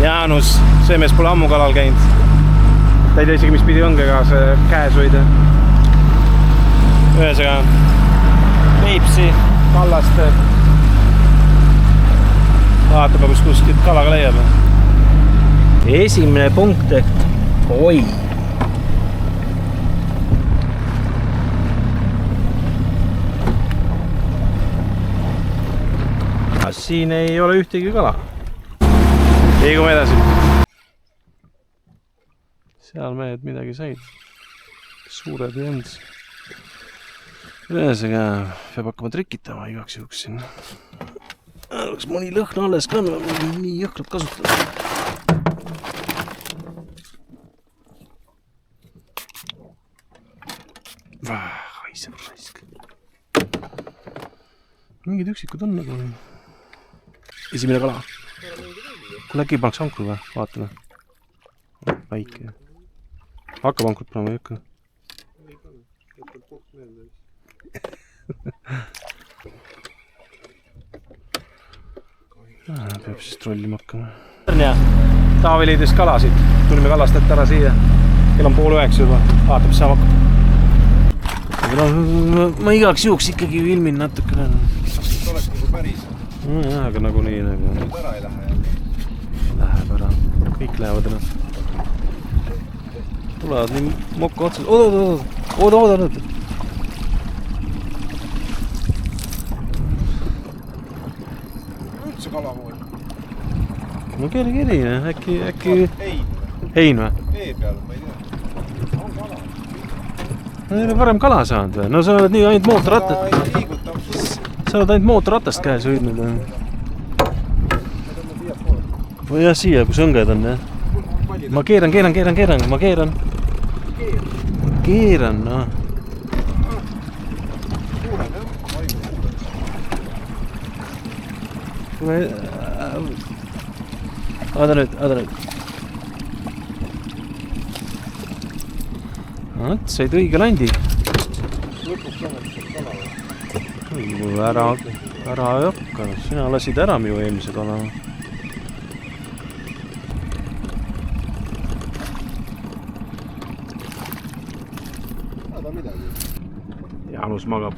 Jaanus, see mees pole ammu kalal käinud. Ta ei tea isegi, mis pidi õngega see käes hoida. Ühesega Peipsi, Kallaste. Vaatame, kus kuskilt kalaga leiab. Esimene punkt ehk oi. Siin ei ole ühtegi kala. Liigume edasi. Seal mehed midagi said. Suured ei olnud. Ühesega peab hakkama trikitama igaks juhuks siin. Oleks mõni lõhna alles ka, nii jõhkralt kasutada. Haiseb raisk. Mingid üksikud on nagu... Esimene kala. Kuule äkki paneks ankru või? Vaatame. Väike. Hakkab ankrut panema või ikka? Peab siis trollima hakkama. Taavi leidis kalasid. Tulime Kallastelt ära siia. Kell on 8:30 juba. Vaatab, mis saab hakkab. Ma igaks juhuks ikkagi filmin natukene. Oleks nagu päris. Jah, aga nagu nii nagu... Ära ei lähe. Läheb ära. Kõik lähevad ära. Tulevad nii mokka otsas. Oota. Üldse kalamoodi. No keri, äkki... Hein või? Vee peal, ma ei tea. On kala. No ei ole varem kala saanud või? No sa oled nii ainult mootorrattast. Ta ei liiguta absoluutselt. Sa oled ainult mootorratast käes hoidnud. Või jah, siia, kus õnged on, jah. Ma keeran, ma keeran. Keeran, noh. Oota nüüd. Näed, said õige landi. Lõpuks on kala. Ära ei hakka. Sina lasid ära minu eelmise kala. Jaanus magab.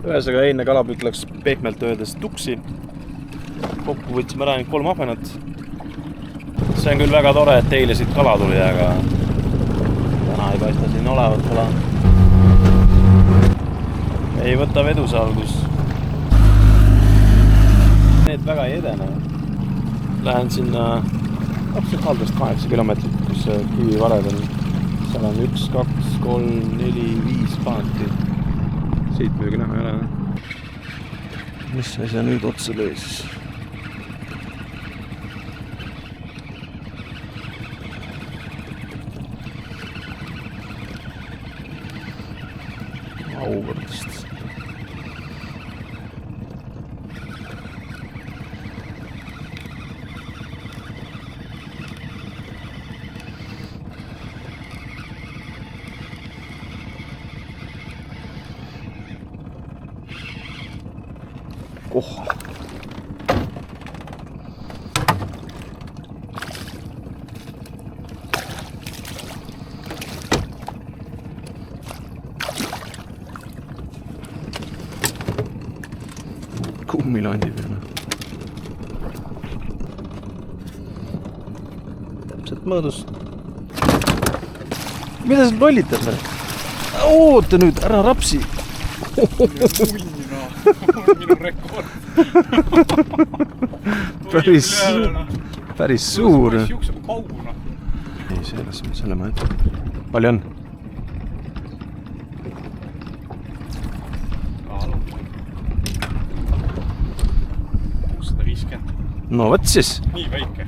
Ühesega eilne kalapüük läks pehmelt öeldes tuksi. Kokku võtsime ära 3 ahvenat. See on küll väga tore, et teile siit kala tuli, aga täna ei paista siin olevat kala. Ei võta veduse algus. Need väga ei edene. Lähen sinna täpselt haldast 8 kilomeetrit, kus kivi vared on. Seal on 1, 2, 3, 4, 5 paanti. Siit muidugi näha ei ole. Mis asja nüüd otsa lõi siis? Auvõrdest. Kummilandi peale. Täpselt mõõdus. Mida sa lollitad või? Oota nüüd, ära rapsi. Minu rekord. Päris suur. Siukse pauguna. Ei, selle ma ütlen. Palju on? 650. No võt siis. Nii väike.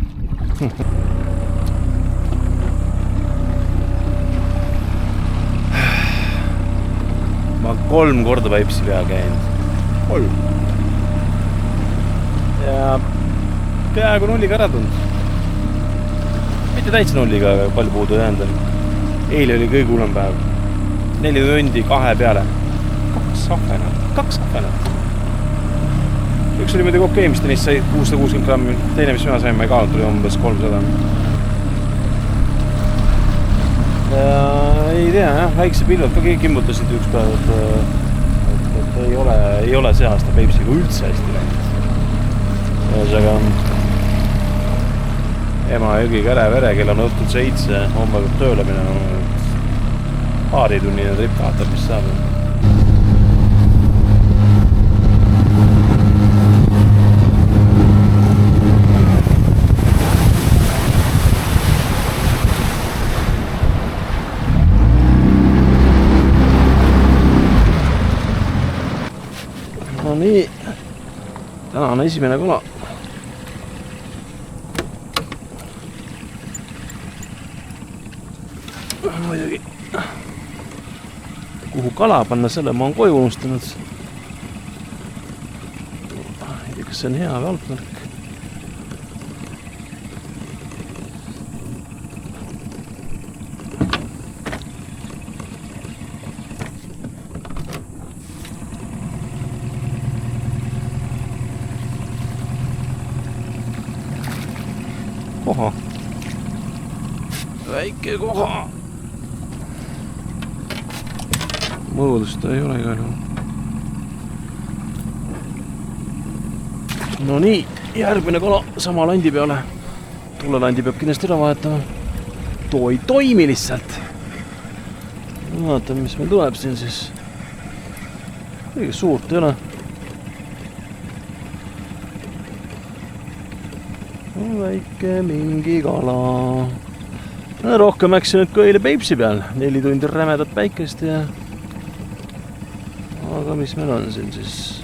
Ma 3 korda Peipsi peal käinud. 3. Ja peaaegu nulliga ära tund. Mitte täitsa nulliga, aga palju puudu jäänud on. Eile oli kõige hullem päev. 4 tundi 2 peale. 2 ahvenat. üks oli muidugi okei, mis ta neist sai 660 grammi, teine, mis mina sain, ma ei kaalunud, tuli umbes 300. Ei tea, jah, väikse pilved ka kimbutasid üks päev, et ei ole see aasta Peipsiga üldse hästi läinud. Ühesõnaga Emajõgi Käre-Vere, kell on õhtul 7, homme peab tööle minema. Paaritunnine trip, vaatab, mis saab. No nii, tänane esimene kala. Muidugi, kuhu kala panna, selle ma olen koju unustanud. Ei tea, kas see on hea või halb märk. Koha. Väike koha. Mõõdust ei ole igal juhul. No nii, järgmine kala sama landi peale. Tuulelandi peab kindlasti ära vahetama. Too ei toimi lihtsalt. Vaatame, mis meil tuleb siin siis. Kõige suurt ei ole. Väike mingi kala. Rohkem äkki nüüd kui eile Peipsi peal. 4 tundi rämedat päikest ja... Aga mis meil on siin siis?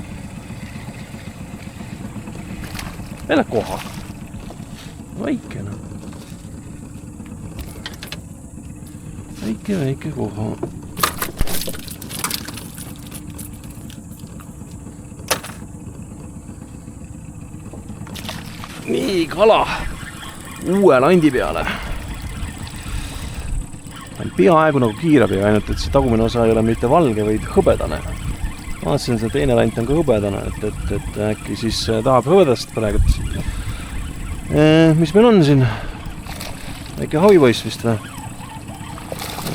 Jälle koha. Väike, no. Väike koha. Nii, kala. Uue landi peale. Peaaegu nagu kiirabi, ainult et see tagumine osa ei ole mitte valge, vaid hõbedane. Vaatasin, see teine lant on ka hõbedane, et äkki siis tahab hõbedast praegu. Mis meil on siin? Väike havipoiss vist või?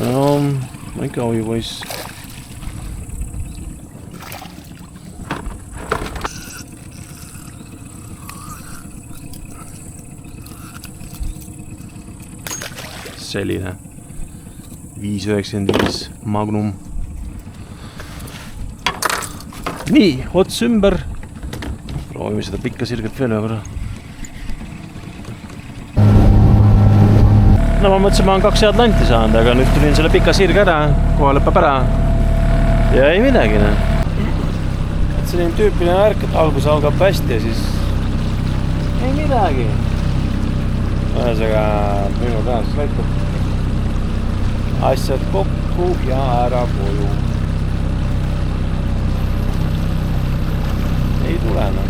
No, väike havipoiss. Selline 5,95 Magnum. Nii, ots ümber. Proovime seda pikka sirget veel ühe korra. No ma mõtlesin, ma olen 2 head lanti saanud, aga nüüd tulin selle pika sirge ära, kohe lõpeb ära. Ja ei midagi, ne. Selline tüüpiline värk, et algus algab hästi ja siis ei midagi. Ühesõga minu tänaseks lõikub asjad kokku ja ära koju. Ei tule, no.